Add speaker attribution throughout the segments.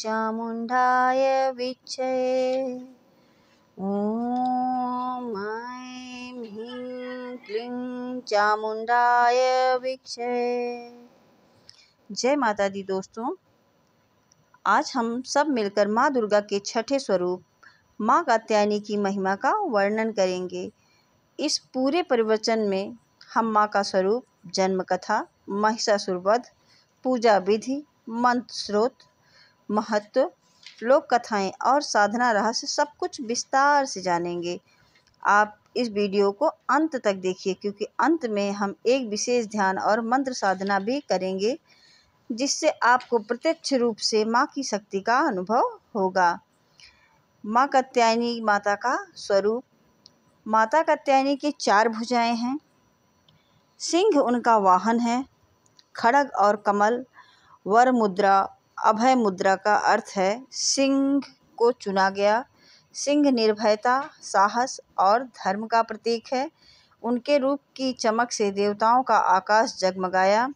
Speaker 1: चामुण्डाय विच्महे। ॐ ऐं ह्रीं क्लीं चामुण्डाय विच्महे। जय माता दी दोस्तों, आज हम सब मिलकर माँ दुर्गा के छठे स्वरूप माँ कात्यायनी की महिमा का वर्णन करेंगे। इस पूरे प्रवचन में हम माँ का स्वरूप, जन्म कथा, महिषासुर वध, पूजा विधि, मंत्र स्रोत, महत्व, लोक कथाएं और साधना रहस्य सब कुछ विस्तार से जानेंगे। आप इस वीडियो को अंत तक देखिए, क्योंकि अंत में हम एक विशेष ध्यान और मंत्र साधना भी करेंगे, जिससे आपको प्रत्यक्ष रूप से माँ की शक्ति का अनुभव होगा। माँ कात्यायनी माता का स्वरूप। माता कात्यायनी की 4 भुजाएं हैं। सिंह उनका वाहन है। खड्ग और कमल वर मुद्रा, अभय मुद्रा का अर्थ है सिंह को चुना गया। सिंह निर्भयता, साहस और धर्म का प्रतीक है। उनके रूप की चमक से देवताओं का आकाश जगमगाया।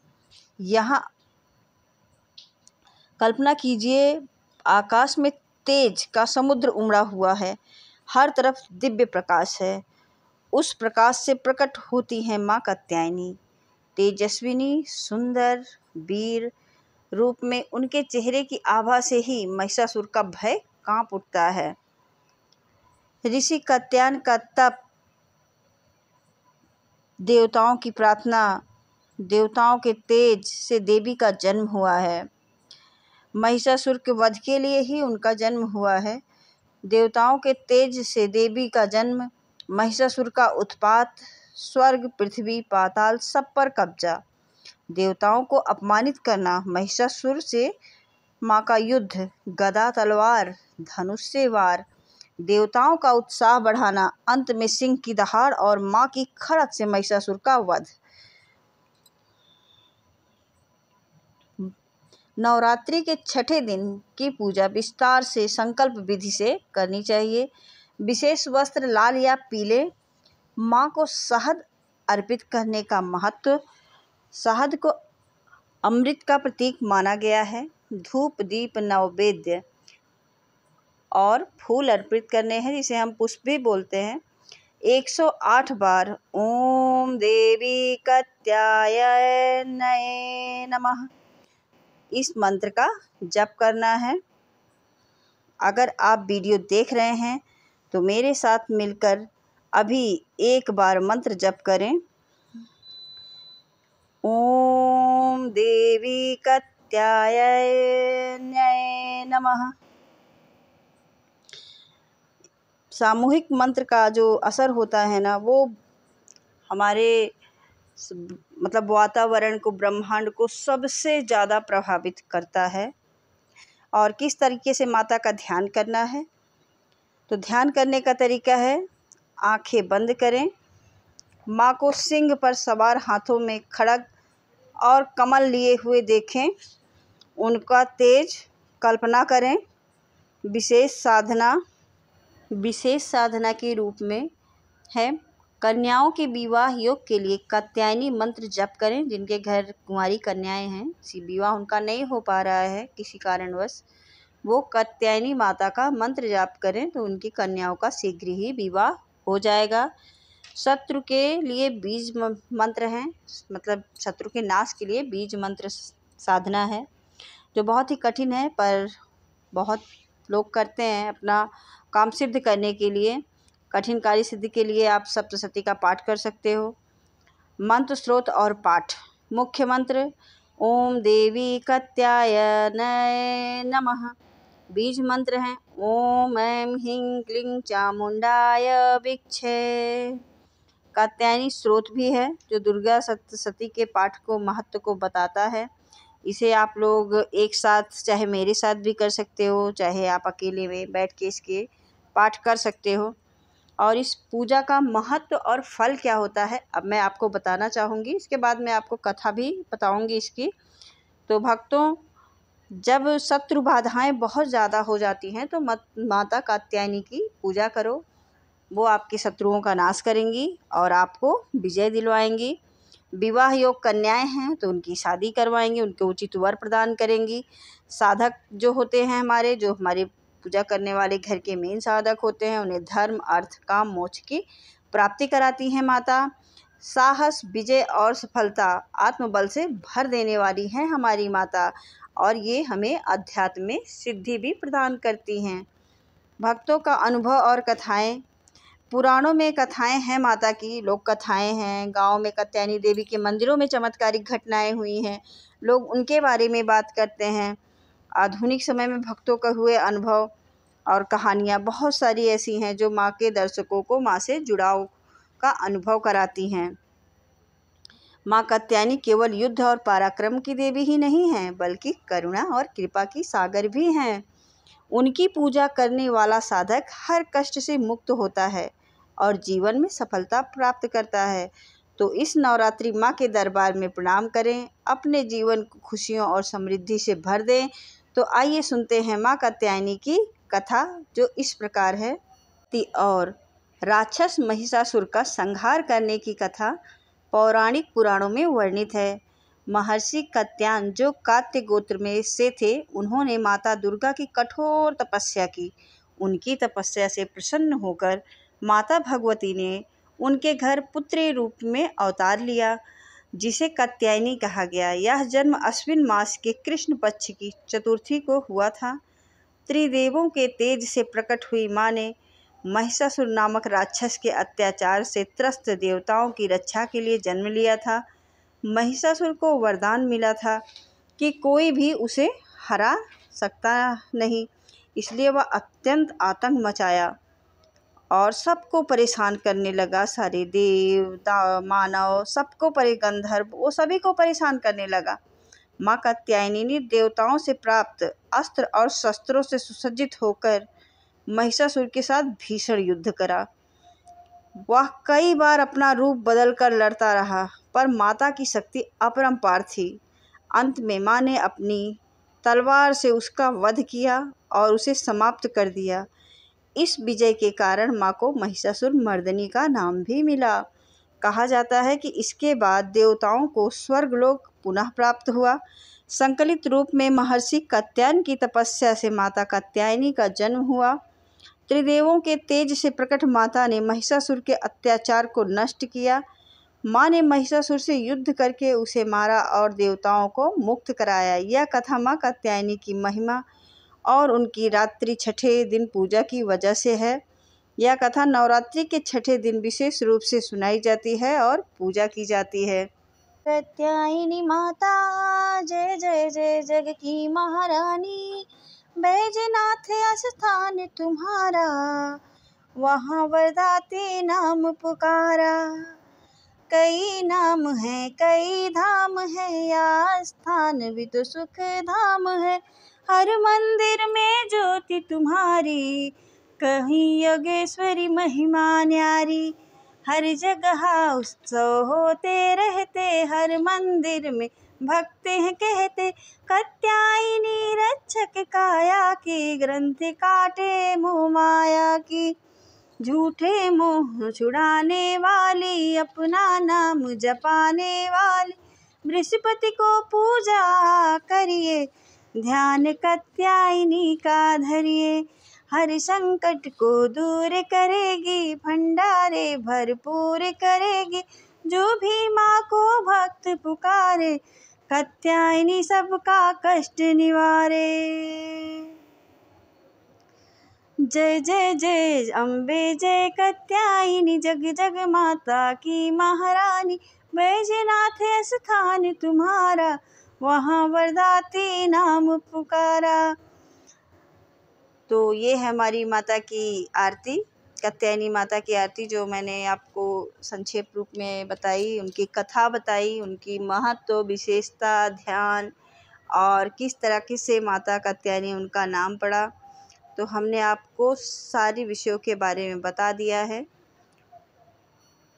Speaker 1: यहाँ कल्पना कीजिए, आकाश में तेज का समुद्र उमड़ा हुआ है। हर तरफ दिव्य प्रकाश है। उस प्रकाश से प्रकट होती है माँ कात्यायनी। तेजस्विनी, सुंदर, वीर रूप में उनके चेहरे की आभा से ही महिषासुर का भय कांप उठता है। ऋषि कात्यायन का तप, देवताओं की प्रार्थना, देवताओं के तेज से देवी का जन्म हुआ है। महिषासुर के वध के लिए ही उनका जन्म हुआ है। देवताओं के तेज से देवी का जन्म, महिषासुर का उत्पात, स्वर्ग, पृथ्वी, पाताल सब पर कब्जा, देवताओं को अपमानित करना, महिषासुर से माँ का युद्ध, गदा तलवार धनुष से वार, देवताओं का उत्साह बढ़ाना, अंत में सिंह की दहाड़ और माँ की खड़ग से महिषासुर का वध। नवरात्रि के छठे दिन की पूजा विस्तार से संकल्प विधि से करनी चाहिए। विशेष वस्त्र लाल या पीले। माँ को शहद अर्पित करने का महत्व। शहद को अमृत का प्रतीक माना गया है। धूप, दीप, नैवेद्य और फूल अर्पित करने हैं, जिसे हम पुष्प भी बोलते हैं। 108 बार ओम देवी कात्यायनाय नमः इस मंत्र का जप करना है। अगर आप वीडियो देख रहे हैं तो मेरे साथ मिलकर अभी एक बार मंत्र जप करें। ओम देवी कात्यायनाय नमः। सामूहिक मंत्र का जो असर होता है ना, वो हमारे वातावरण को, ब्रह्मांड को सबसे ज़्यादा प्रभावित करता है। और किस तरीके से माता का ध्यान करना है, तो ध्यान करने का तरीका है, आंखें बंद करें, माँ को सिंह पर सवार हाथों में खड्ग और कमल लिए हुए देखें, उनका तेज कल्पना करें। विशेष साधना के रूप में है कन्याओं के विवाह योग के लिए कात्यायनी मंत्र जप करें। जिनके घर कुंवारी कन्याएं हैं, विवाह उनका नहीं हो पा रहा है किसी कारणवश, वो कात्यायनी माता का मंत्र जाप करें तो उनकी कन्याओं का शीघ्र ही विवाह हो जाएगा। शत्रु के लिए बीज मंत्र हैं, शत्रु के नाश के लिए बीज मंत्र साधना है, जो बहुत ही कठिन है, पर बहुत लोग करते हैं अपना काम सिद्ध करने के लिए। कठिन कार्य सिद्धि के लिए आप सप्तशती का पाठ कर सकते हो। मंत्र स्रोत और पाठ। मुख्य मंत्र ओम देवी कात्यायनाय नमः। बीज मंत्र हैं ओम ऐं ह्रीं क्लीं चामुण्डाय विच्महे। कात्यायनी स्रोत भी है, जो दुर्गा सप्तशती के पाठ को, महत्व को बताता है। इसे आप लोग एक साथ, चाहे मेरे साथ भी कर सकते हो, चाहे आप अकेले में बैठ के इसके पाठ कर सकते हो। और इस पूजा का महत्व और फल क्या होता है, अब मैं आपको बताना चाहूँगी। इसके बाद मैं आपको कथा भी बताऊँगी इसकी। तो भक्तों, जब शत्रु बाधाएं बहुत ज़्यादा हो जाती हैं तो माता कात्यायनी की पूजा करो। वो आपके शत्रुओं का नाश करेंगी और आपको विजय दिलवाएंगी। विवाह योग कन्याएं हैं तो उनकी शादी करवाएंगे, उनको उचित वर प्रदान करेंगी। साधक जो होते हैं हमारे, जो हमारे पूजा करने वाले घर के मेन साधक होते हैं, उन्हें धर्म, अर्थ, काम, मोक्ष की प्राप्ति कराती हैं माता। साहस, विजय और सफलता, आत्मबल से भर देने वाली हैं हमारी माता, और ये हमें अध्यात्म में सिद्धि भी प्रदान करती हैं। भक्तों का अनुभव और कथाएं। पुराणों में कथाएं हैं माता की, लोक कथाएं हैं। गांव में कात्यायनी देवी के मंदिरों में चमत्कारिक घटनाएं हुई हैं, लोग उनके बारे में बात करते हैं। आधुनिक समय में भक्तों का हुए अनुभव और कहानियाँ बहुत सारी ऐसी हैं जो माँ के दर्शकों को माँ से जुड़ाव का अनुभव कराती हैं। माँ कात्यायनी केवल युद्ध और पराक्रम की देवी ही नहीं हैं, बल्कि करुणा और कृपा की सागर भी हैं। उनकी पूजा करने वाला साधक हर कष्ट से मुक्त होता है और जीवन में सफलता प्राप्त करता है। तो इस नवरात्रि माँ के दरबार में प्रणाम करें, अपने जीवन को खुशियों और समृद्धि से भर दें। तो आइए सुनते हैं माँ कात्यायनी की कथा, जो इस प्रकार है। और राक्षस महिषासुर का संहार करने की कथा पौराणिक पुराणों में वर्णित है। महर्षि कात्यायन, जो कात्य गोत्र में से थे, उन्होंने माता दुर्गा की कठोर तपस्या की। उनकी तपस्या से प्रसन्न होकर माता भगवती ने उनके घर पुत्री रूप में अवतार लिया, जिसे कात्यायनी कहा गया। यह जन्म अश्विन मास के कृष्ण पक्ष की चतुर्थी को हुआ था। त्रिदेवों के तेज से प्रकट हुई माँ ने महिषासुर नामक राक्षस के अत्याचार से त्रस्त देवताओं की रक्षा के लिए जन्म लिया था। महिषासुर को वरदान मिला था कि कोई भी उसे हरा सकता नहीं, इसलिए वह अत्यंत आतंक मचाया और सबको परेशान करने लगा। सारे देव, मानव, सबको गंधर्व, वो सभी को परेशान करने लगा। माँ कात्यायनी ने देवताओं से प्राप्त अस्त्र और शस्त्रों से सुसज्जित होकर महिषासुर के साथ भीषण युद्ध करा। वह कई बार अपना रूप बदल कर लड़ता रहा, पर माता की शक्ति अपरंपार थी। अंत में माँ ने अपनी तलवार से उसका वध किया और उसे समाप्त कर दिया। इस विजय के कारण माँ को महिषासुर मर्दनी का नाम भी मिला। कहा जाता है कि इसके बाद देवताओं को स्वर्गलोक पुनः प्राप्त हुआ। संकलित रूप में महर्षि कात्यायन की तपस्या से माता कात्यायनी का जन्म हुआ। त्रिदेवों के तेज से प्रकट माता ने महिषासुर के अत्याचार को नष्ट किया। माँ ने महिषासुर से युद्ध करके उसे मारा और देवताओं को मुक्त कराया। यह कथा माँ कात्यायनी की महिमा और उनकी रात्रि छठे दिन पूजा की वजह से है। यह कथा नवरात्रि के छठे दिन विशेष रूप से सुनाई जाती है और पूजा की जाती है। कात्यायनी माता जय जय जय, जग की महारानी, बैजनाथ स्थान तुम्हारा, वहाँ वरदाते नाम पुकारा। कई नाम है, कई धाम है, या स्थान भी तो सुख धाम है। हर मंदिर में ज्योति तुम्हारी, कहीं योगेश्वरी महिमा न्यारी। हर जगह उत्सव होते रहते, हर मंदिर में भक्त हैं कहते। कात्यायनी रक्षक काया की, ग्रंथ काटे मोह माया की। झूठे मोह छुड़ाने वाली, अपना नाम जपाने वाली, बृहस्पति को पूजा करिए, ध्यान कात्यायनी का धरिए। हर संकट को दूर करेगी, भंडारे भरपूर करेगी। जो भी माँ को भक्त पुकारे, कात्यायनी सबका कष्ट निवारे। जय जय जय अम्बे, जय कात्यायनी, जग जग माता की महारानी। बैजनाथ स्थान तुम्हारा, वहाँ वरदाते नाम पुकारा। तो ये है हमारी माता की आरती, कात्यायनी माता की आरती, जो मैंने आपको संक्षेप रूप में बताई, उनकी कथा बताई, उनकी महत्व, विशेषता, ध्यान और किस तरह से माता कात्यायनी उनका नाम पड़ा। तो हमने आपको सारी विषयों के बारे में बता दिया है।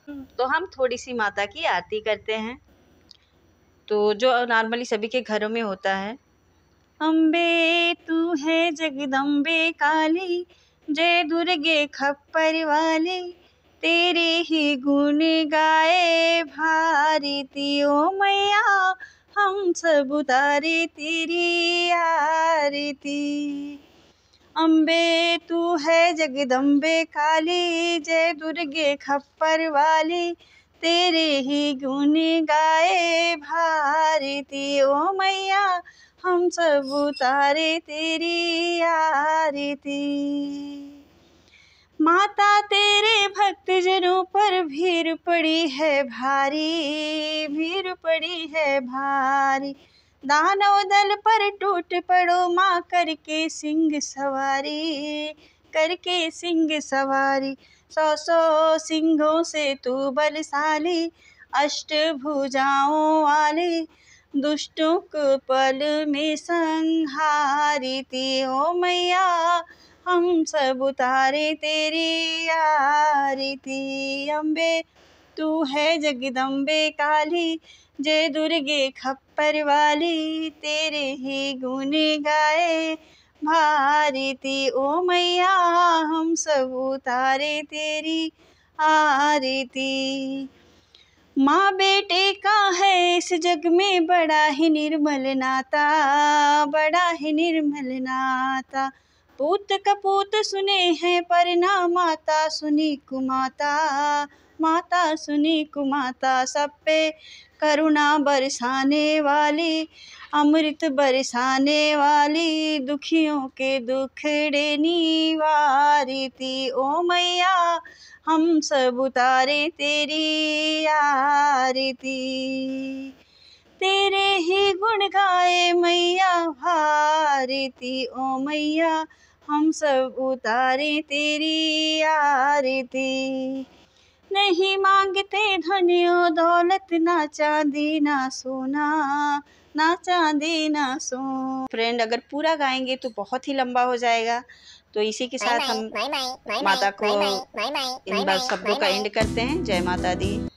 Speaker 1: तो हम थोड़ी सी माता की आरती करते हैं, तो जो नॉर्मली सभी के घरों में होता है। अम्बे तू है जगदम्बे काली, जय दुर्गे खप्पर वाली, तेरे ही गुण गाए भारती। ओ मैया हम सब उतारे तेरी आरती। अम्बे तू है जगदम्बे काली, जय दुर्गे खप्पर वाली, तेरे ही गुण गाए भारती। ओ मैया हम सब उतारे तेरी आरती। माता तेरे भक्त जनों पर भीड़ पड़ी है भारी, भीड़ पड़ी है भारी। दानव दल पर टूट पड़ो माँ, करके सिंह सवारी, करके सिंह सवारी। 100 सिंहों से तू बलशाली, अष्टभुजाओं वाली, दुष्टों को पल में संहारती। ओ मैया हम सब उतारे तेरी आरती। अम्बे तू है जगदम्बे काली, जय दुर्गे खप्पर वाली, तेरे ही गुण गाए भारती। ओ मैया हम सब उतारे तेरी आरती। माँ बेटे का है इस जग में बड़ा ही निर्मल नाता, बड़ा ही निर्मल नाता। पूत कपूत सुने हैं पर ना माता सुनी कुमाता, माता सुनी कुमाता। सब पे करुणा बरसाने वाली, अमृत बरसाने वाली, दुखियों के दुखड़े निवारती। ओ मैया हम सब उतारे तेरी आरती। तेरे ही गुण गाए मैया भारती। ओ मैया हम सब उतारे तेरी आरती। नहीं मांगते धन और दौलत, ना चांदी ना सोना, ना चांदी ना सोना। फ्रेंड अगर पूरा गाएंगे तो बहुत ही लंबा हो जाएगा, तो इसी के साथ हम माता को इन शब्दों का एंड करते हैं। जय माता दी।